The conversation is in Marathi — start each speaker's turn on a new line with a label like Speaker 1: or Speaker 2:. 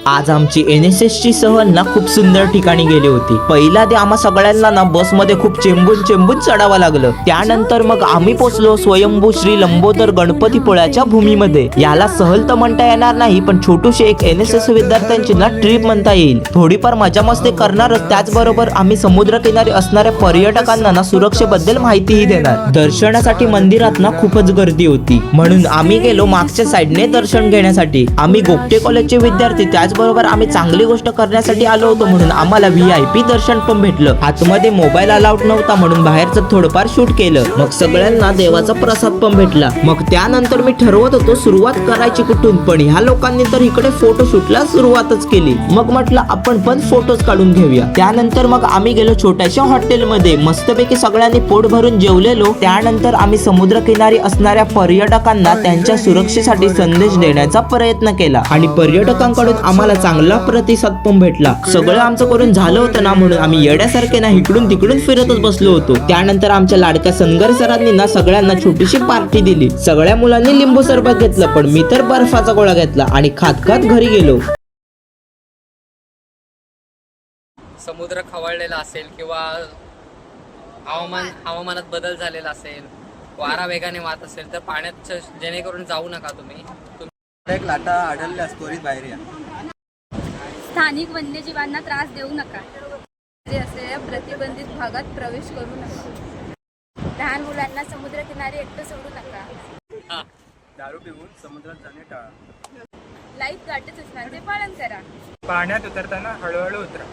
Speaker 1: आज आमची NSS ची सहल ना खूप सुंदर ठिकाणी गेली होती. पहिला ते आम्हा सगळ्यांना ना बस मध्ये खूप चेंबून चेंबून चढावं लागलं. त्यानंतर मग आम्ही पोहोचलो स्वयंभू श्री लंबोदर गणपतीपुळ्याच्या भूमीमध्ये. याला सहल तर म्हणता येणार नाही, पण छोटूशी एक NSS विद्यार्थ्यांची ना ट्रिप म्हणता येईल. थोडीफार मजा मस्ती करणारच, त्याचबरोबर आम्ही समुद्रकिनारी असणाऱ्या पर्यटकांना ना सुरक्षेबद्दल माहितीही देणार. दर्शनासाठी मंदिरात ना खूपच गर्दी होती, म्हणून आम्ही गेलो मागच्या साईडने दर्शन घेण्यासाठी. आम्ही गोगटे कॉलेजचे विद्यार्थी, त्याचबरोबर आम्ही चांगली गोष्ट करण्यासाठी आलो होतो, म्हणून आम्हाला VIP दर्शन पण भेटलं. आतमध्ये मोबाईल अलाउड नव्हता, म्हणून बाहेरचं थोडंफार शूट केलं. मग सगळ्यांना देवाचा प्रसाद पण भेटला. मग त्यानंतर मी ठरवत होतो सुरुवात करायची कुठून, पण ह्या लोकांनी तर इकडे फोटोशूटला सुरुवातच केली. मग म्हटलं आपण पण फोटोज काढून घेऊया. त्यानंतर मग आम्ही गेलो छोट्याशा हॉटेलमध्ये. मस्तपैकी सगळ्यांनी पोट भरून जेवलेलो. त्यानंतर आम्ही समुद्रकिनारी असणाऱ्या पर्यटकांना त्यांच्या सुरक्षेसाठी संदेश देण्याचा प्रयत्न केला आणि पर्यटकांकडून आम्हाला चांगला प्रतिसाद पण भेटला. सगळं आमचं करून झालं होतं ना, म्हणून आम्ही येड्यासारखे ना इकडून तिकडून फिरतच बसलो होतो. त्यानंतर आमच्या लाडक्या सनगर सरांनी ना सगळ्यांना छोटीशी पार्टी दिली. सगळ्या मुलांनी लिंबू सरबत घेतलं, पण मी तर बर्फाचा गोळा घेतला आणि खात खात घरी गेलो.
Speaker 2: समुद्र खवळलेला असेल किंवा हवामानात बदल झालेला असेल, वारा वेगाने वाहत असेल, तर पाण्यात जेणेकरून जाऊ नका तुम्ही.
Speaker 3: एक लाटा आढळल्यास त्वरित बाहेर या.
Speaker 4: स्थानिक वन्यजीवांना त्रास देऊ नका. जे असलेल्या प्रतिबंधित भागात प्रवेश करू नका. लहान मुलांना समुद्रकिनारी एकटं सोडू नका.
Speaker 3: दारू पिऊन समुद्रात जाणे टाळा.
Speaker 4: लाईफ गार्डच्या सूचनांचे पालन करा.
Speaker 5: पाण्यात उतरताना हळूहळू उतरा.